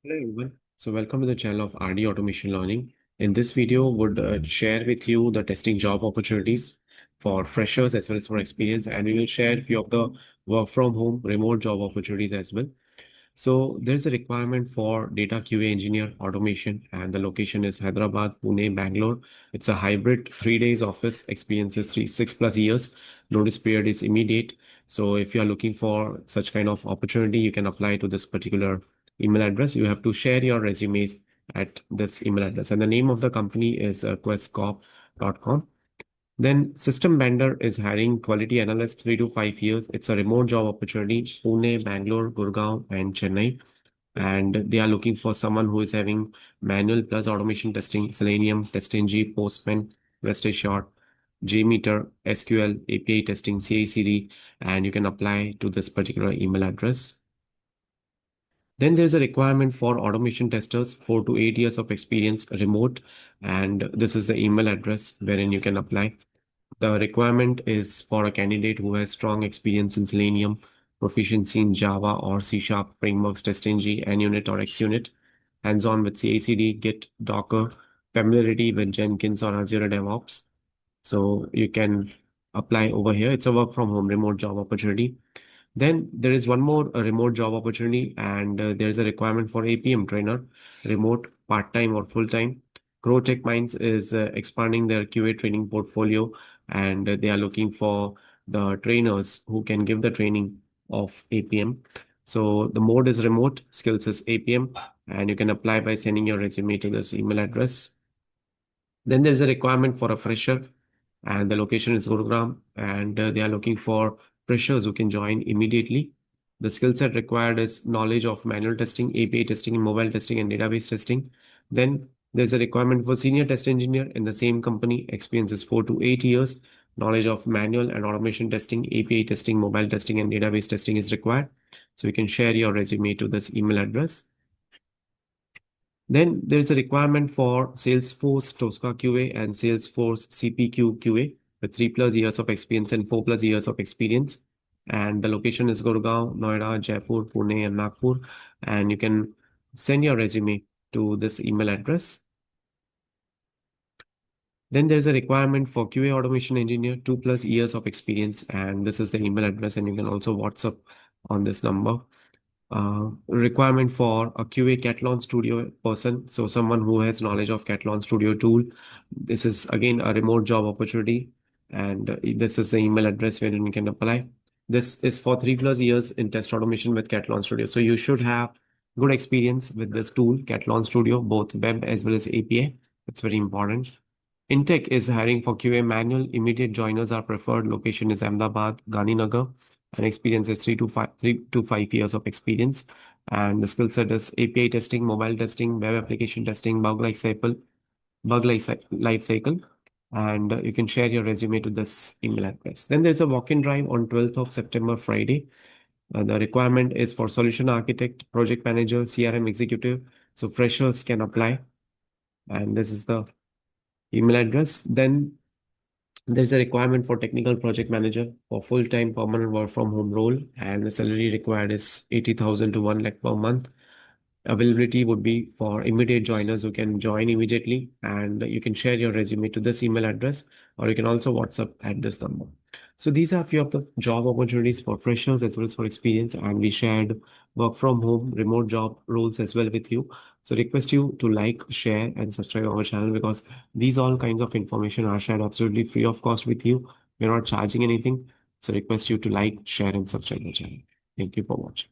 Hello everyone. So welcome to the channel of RD Automation Learning. In this video, would share with you the testing job opportunities for freshers as well as for experience, and we will share a few of the work from home remote job opportunities as well. So there's a requirement for data QA engineer automation, and the location is Hyderabad, Pune, Bangalore. It's a hybrid 3 days office, experience is 6+ years. Notice period is immediate. So if you are looking for such kind of opportunity, you can apply to this particular email address. You have to share your resumes at this email address, and the name of the company is questcorp.com. Then system vendor is hiring quality analyst 3 to 5 years. It's a remote job opportunity, Pune, Bangalore, Gurgaon, and Chennai. And they are looking for someone who is having manual plus automation testing, Selenium, TestNG, Postman, REST Assured, JMeter, SQL, API testing, CI/CD, and you can apply to this particular email address. Then there's a requirement for automation testers, 4 to 8 years of experience, remote, and this is the email address wherein you can apply. The requirement is for a candidate who has strong experience in Selenium, proficiency in Java or C# frameworks, TestNG, NUnit or XUnit, hands-on with CI/CD, Git, Docker, familiarity with Jenkins or Azure DevOps. So you can apply over here. It's a work from home remote job opportunity. Then there is one more remote job opportunity, and there is a requirement for APM trainer, remote, part-time or full-time. Grow Tech Minds is expanding their QA training portfolio, and they are looking for the trainers who can give the training of APM. So the mode is remote, skills is APM, and you can apply by sending your resume to this email address. Then there's a requirement for a fresher, and the location is Gurugram, and they are looking for freshers who can join immediately. The skill set required is knowledge of manual testing, API testing, mobile testing, and database testing. Then there's a requirement for senior test engineer in the same company. Experience is 4 to 8 years. Knowledge of manual and automation testing, API testing, mobile testing, and database testing is required. So you can share your resume to this email address. Then there is a requirement for Salesforce Tosca QA and Salesforce CPQ QA with 3+ years of experience and 4+ years of experience. And the location is Gurgaon, Noida, Jaipur, Pune, and Nagpur. And you can send your resume to this email address. Then there's a requirement for QA automation engineer, 2+ years of experience. And this is the email address, and you can also WhatsApp on this number. Requirement for a QA Catalan Studio person. So someone who has knowledge of Catalan Studio tool. This is again a remote job opportunity. And this is the email address where you can apply. This is for 3+ years in test automation with Catalan Studio. So you should have good experience with this tool, Catalan Studio, both web as well as API. It's very important. Intech is hiring for QA manual. Immediate joiners are preferred. Location is Ahmedabad, Gandhinagar, and experience is 3 to 5 years of experience. And the skill set is API testing, mobile testing, web application testing, bug life cycle. And you can share your resume to this email address. Then there's a walk-in drive on 12th of September, Friday. The requirement is for solution architect, project manager, CRM executive. So freshers can apply. And this is the email address. Then there's a requirement for technical project manager for full-time permanent work from home role, and the salary required is 80,000 to 1 lakh per month. Availability would be for immediate joiners who can join immediately, and you can share your resume to this email address, or you can also WhatsApp at this number. So these are a few of the job opportunities for freshers as well as for experience, and we shared work from home, remote job roles as well with you. So request you to like, share, and subscribe our channel, because these all kinds of information are shared absolutely free of cost with you. We're not charging anything. So request you to like, share, and subscribe our channel. Thank you for watching.